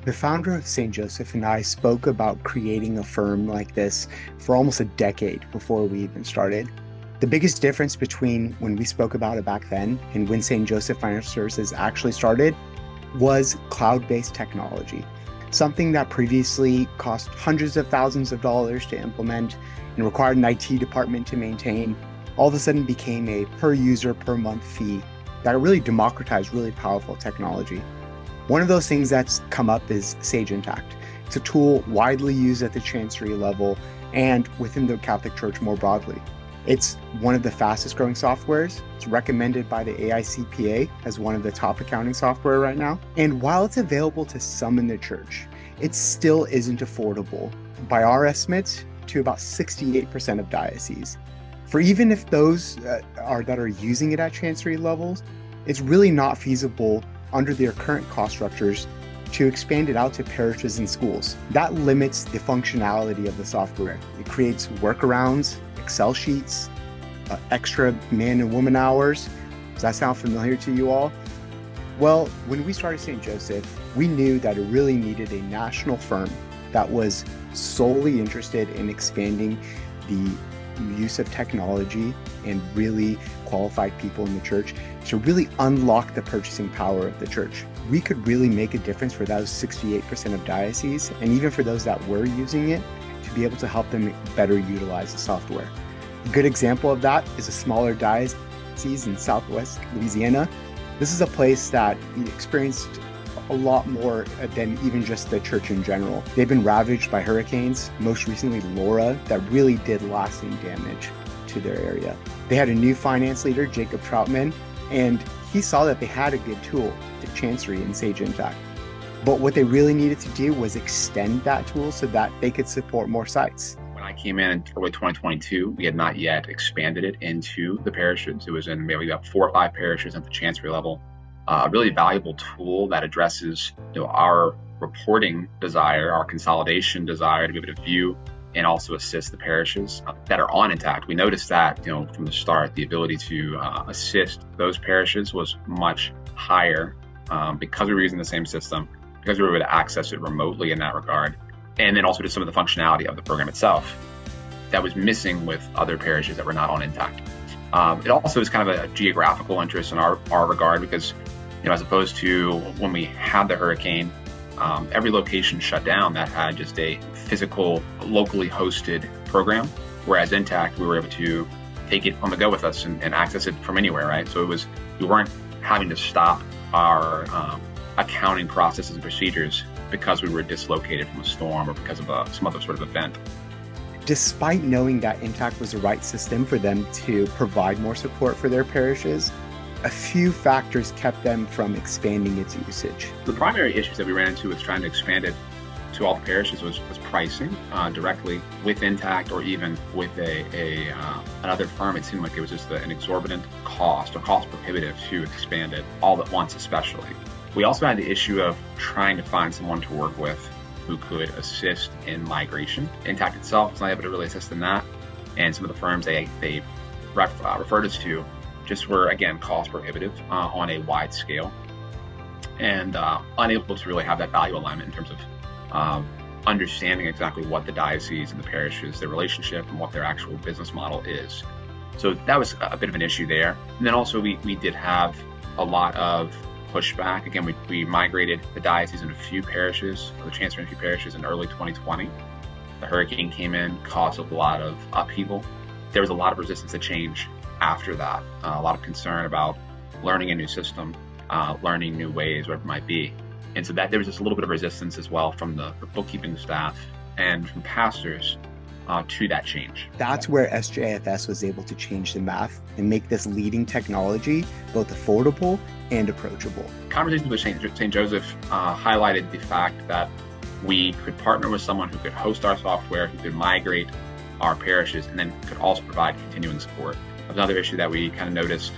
The founder of St. Joseph and I spoke about creating a firm like this for almost a decade before we even started. The biggest difference between when we spoke about it back then and when St. Joseph Financial Services actually started was cloud-based technology. Something that previously cost hundreds of thousands of dollars to implement and required an IT department to maintain, all of a sudden became a per user per month fee that really democratized really powerful technology. One of those things that's come up is Sage Intacct. It's a tool widely used at the chancery level and within the Catholic Church more broadly. It's one of the fastest growing softwares. It's recommended by the AICPA as one of the top accounting software right now. And while it's available to some in the church, it still isn't affordable, by our estimates, to about 68% of dioceses. For even if those that are using it at chancery levels, it's really not feasible under their current cost structures to expand it out to parishes and schools. That limits the functionality of the software. It creates workarounds, Excel sheets, extra man and woman hours. Does that sound familiar to you all? Well, when we started St. Joseph, we knew that it really needed a national firm that was solely interested in expanding the use of technology and really qualified people in the church to really unlock the purchasing power of the church. We could really make a difference for those 68% of dioceses, and even for those that were using it, to be able to help them better utilize the software. A good example of that is a smaller diocese in Southwest Louisiana. This is a place that experienced a lot more than even just the church in general. They've been ravaged by hurricanes, most recently Laura, that really did lasting damage to their area. They had a new finance leader, Jacob Troutman, and he saw that they had a good tool, the Chancery and Sage Intacct. But what they really needed to do was extend that tool so that they could support more sites. When I came in early 2022, we had not yet expanded it into the parishes. It was in maybe about 4 or 5 parishes at the Chancery level. A really valuable tool that addresses our reporting desire, our consolidation desire to be able to view and also assist the parishes that are on Intacct. We noticed that from the start, the ability to assist those parishes was much higher because we were using the same system, because we were able to access it remotely in that regard, and then also just some of the functionality of the program itself that was missing with other parishes that were not on Intacct. It also is kind of a geographical interest in our regard because, as opposed to when we had the hurricane, every location shut down that had just a physical, locally hosted program. Whereas Intacct, we were able to take it on the go with us and access it from anywhere, right? So we weren't having to stop our accounting processes and procedures because we were dislocated from a storm or because of some other sort of event. Despite knowing that Intacct was the right system for them to provide more support for their parishes, a few factors kept them from expanding its usage. The primary issues that we ran into with trying to expand it to all the parishes was pricing directly with Intacct or even with another firm. It seemed like it was just an exorbitant cost or cost prohibitive to expand it all at once, especially. We also had the issue of trying to find someone to work with who could assist in migration. Intacct itself was not able to really assist in that, and some of the firms they referred us to just were, again, cost prohibitive on a wide scale and unable to really have that value alignment in terms of understanding exactly what the diocese and the parishes, their relationship and what their actual business model is. So that was a bit of an issue there. And then also we did have a lot of pushback. Again, we migrated the diocese in a few parishes, or the Chancery in a few parishes in early 2020. The hurricane came in, caused a lot of upheaval. There was a lot of resistance to change after that, a lot of concern about learning a new system, learning new ways, whatever it might be. And so that there was just a little bit of resistance as well from the bookkeeping staff and from pastors to that change. That's where SJFS was able to change the math and make this leading technology both affordable and approachable. Conversations with St. Joseph highlighted the fact that we could partner with someone who could host our software, who could migrate our parishes, and then could also provide continuing support. Another issue that we kind of noticed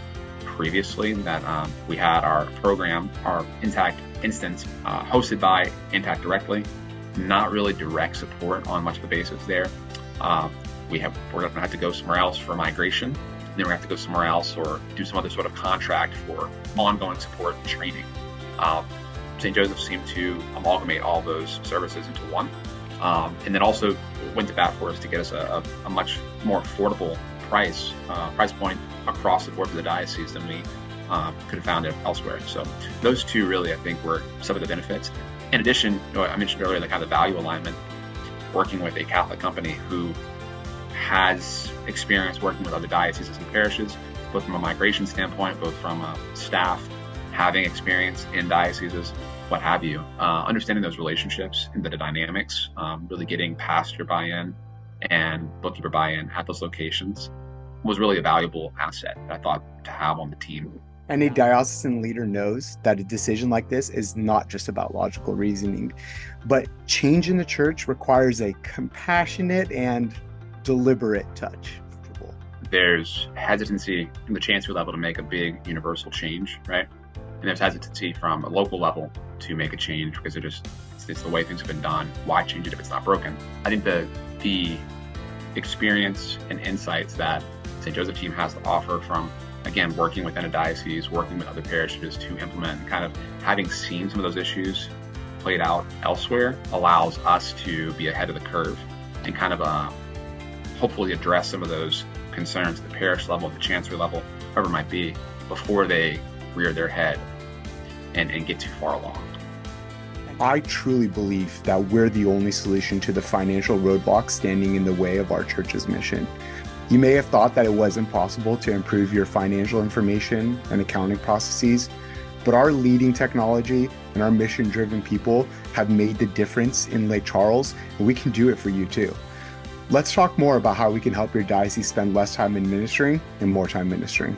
previously, that we had our program, our Intacct instance, hosted by Intacct directly, not really direct support on much of the basis there. We're going to have to go somewhere else for migration, and then we're going to have to go somewhere else or do some other sort of contract for ongoing support and training. St. Joseph seemed to amalgamate all those services into one, and then also went to bat for us to get us a much more affordable price point across the board for the diocese than we could have found it elsewhere. So those two really, I think, were some of the benefits. In addition, I mentioned earlier the kind of value alignment, working with a Catholic company who has experience working with other dioceses and parishes, both from a migration standpoint, both from staff having experience in dioceses, what have you. Understanding those relationships and the dynamics, really getting pastor buy-in and bookkeeper buy-in at those locations was really a valuable asset that I thought to have on the team. And a diocesan leader knows that a decision like this is not just about logical reasoning, but change in the church requires a compassionate and deliberate touch. There's hesitancy from the chancellor level to make a big universal change, right? And there's hesitancy from a local level to make a change because it's the way things have been done. Why change it if it's not broken? I think the experience and insights that St. Joseph team has to offer from, again, working within a diocese, working with other parishes to implement, kind of having seen some of those issues played out elsewhere, allows us to be ahead of the curve and kind of hopefully address some of those concerns at the parish level, at the chancery level, whoever it might be, before they rear their head and get too far along. I truly believe that we're the only solution to the financial roadblocks standing in the way of our church's mission. You may have thought that it wasn't possible to improve your financial information and accounting processes, but our leading technology and our mission-driven people have made the difference in Lake Charles, and we can do it for you too. Let's talk more about how we can help your diocese spend less time administering and more time ministering.